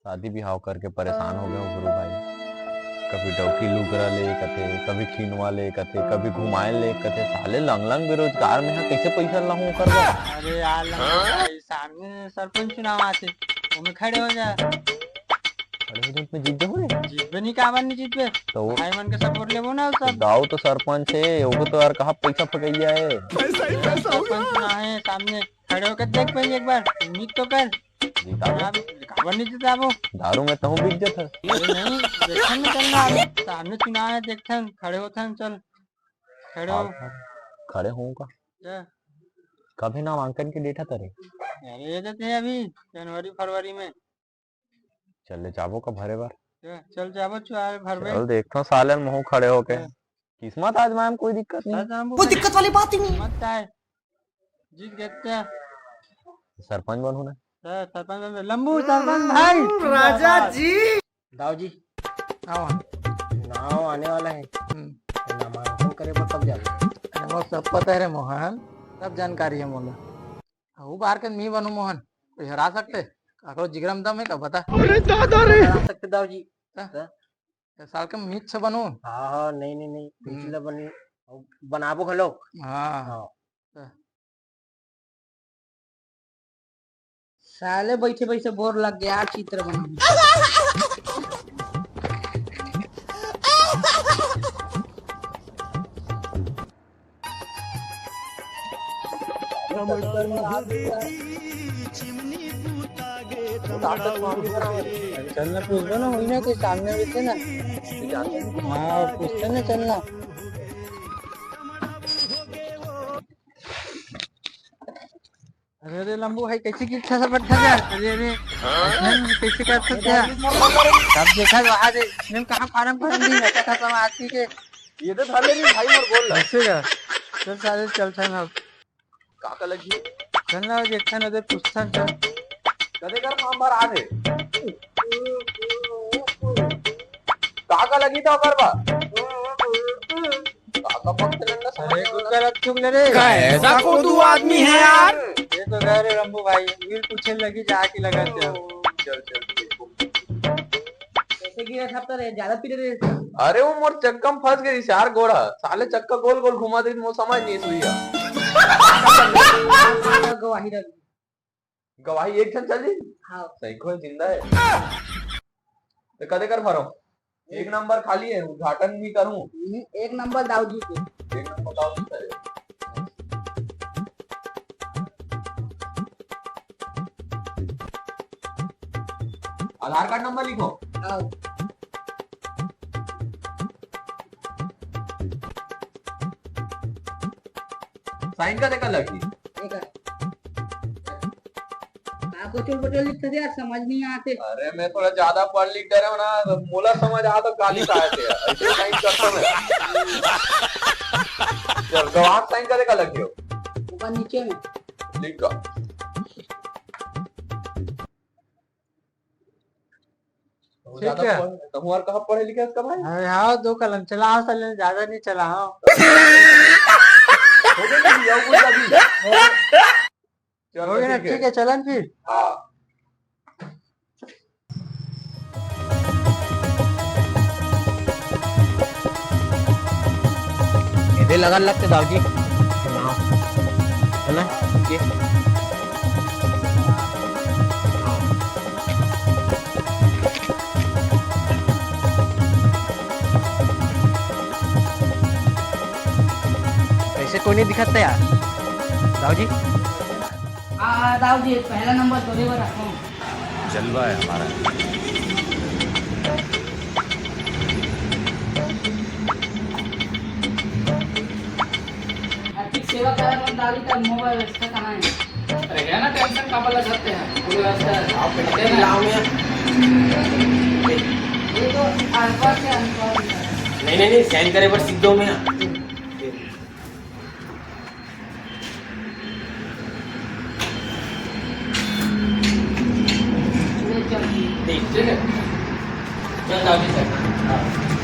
शादी बिहाव करके परेशान हो गए हो गुरु भाई। कभी डौकी लुगरा ले कथे, कभी खिनवा ले कथे, कभी घुमाए ले कथे। साले लंग लंग बेरोजगार में है, कैसे पैसा लाऊं करवा। अरे यार भाई सामने सरपंच चुनाव आते ओमे खड़े हो जा। खड़े हो जाओ, मैं जीत जाऊं रे। जीतबे नहीं काबर नहीं जीतबे तो भाई मन के सपोर्ट लेबो ना तो सब। दाऊ तो सरपंच है, वो तो यार कहाँ पैसा फकैया है। सरपंच चुनाव है सामने खड़े होकर देख पाएंगे एक बार उम्मीद तो कर। जीता काबर नहीं जीता वो। दारू में तो बिक जाता। अरे नहीं देखन में चलना अभी सामने चुनाव है देखन खड़े होथन चल खड़े हो खड़े होऊंगा। जा। कभी नामांकन की डेट है तेरे। अरे ये देते हैं अभी जनवरी फरवरी में। चले जाबो का भरे बार। चल जाबो चुनाव भर में। चल देखता हूँ साले मुँह खड़े होके। किस्मत आजमाए में कोई दिक्कत नहीं। कोई दिक्कत वाली बात ही नहीं। मत आए जीत गए सरपंच बनू ना। सरपंच लंबू सरपंच भाई राजा जी दाऊ जी आओ नाव आने वाला है, नामांकन करे पर तब जाना। वो सब पता है रे मोहन सब जानकारी है मोला। वो बाहर के मी बनू मोहन कोई हरा सकते काकरो जिगरम दम है का बता। अरे दादा रे हरा सकते दाऊ जी। साल के मीत से बनू। हाँ हाँ नहीं पिछले बनी बनाबो खलो। हाँ हाँ साले बैठे बैठे बोर लग गया चित्र बना। चलना पूछ दो ना हुई ना कोई सामने बैठे ना। हाँ पूछते ना चलना। अरे लंबू भाई कैसे की इच्छा से बैठा जा। अरे कैसे कर सकते हैं सब देखा वहाँ से इसने कहाँ फार्म भर दी रखा था सब आती के ये तो थाले नहीं भाई मोर बोल रहा। ऐसे का चल सारे चलते हैं अब काका लगी चलना देखता ना पूछता चल कदे कर काम भर आधे काका लगी तो करवा काका पक्ष लंडा अरे कुकर अब चुप ले रे ऐसा को तू आदमी है यार। ये तो कह रहे रंबू भाई वीर पूछे लगी जाके लगा चल कैसे गिरा था तो ज्यादा पी रहे। अरे वो मोर चक्का में फंस गई यार गोड़ा। साले चक्का गोल गोल घुमा दे मो समझ नहीं सुइया। गवाही रख गवाही एक जन चल जी। हाँ सही को जिंदा है तो कदे कर भरो। एक नंबर खाली है उद्घाटन भी करूं। एक नंबर दाऊ जी के एक नंबर दाऊ जी करे। आधार कार्ड नंबर लिखो। हाँ साइन का देखा लगी। एक कोचल बोतल लिखते थे यार समझ नहीं आते। अरे मैं थोड़ा ज्यादा पढ़ लिख डरे ना मोला समझ आ तो गाली का आते ऐसे साइन करता मैं। चल गवाह साइन करे का लगी हो ऊपर नीचे में लिख का। ठीक है तुम्हार कहाँ पढ़े लिखे इसका भाई। अरे हाँ 2 कलम चला चल ज्यादा नहीं चला हाँ हो गया ना ठीक है चलन फिर। हाँ इधर लगा लगते दाऊ जी है ना ये ऐसे कोई नहीं दिखाता यार दाऊ जी। दाऊ जी पहला नंबर तोरे पर रखो। जलवा है हमारा। आर्थिक सेवा कर्मचारी का मोबाइल व्यवस्था कहाँ है। अरे है ना टेंशन का बला सकते हैं पूरी व्यवस्था आप बैठे हैं लाओ में ये तो आसपास से अनुसार नहीं साइन करे पर सीख दो मैं। चल ठीक है चल जाओ जी सर।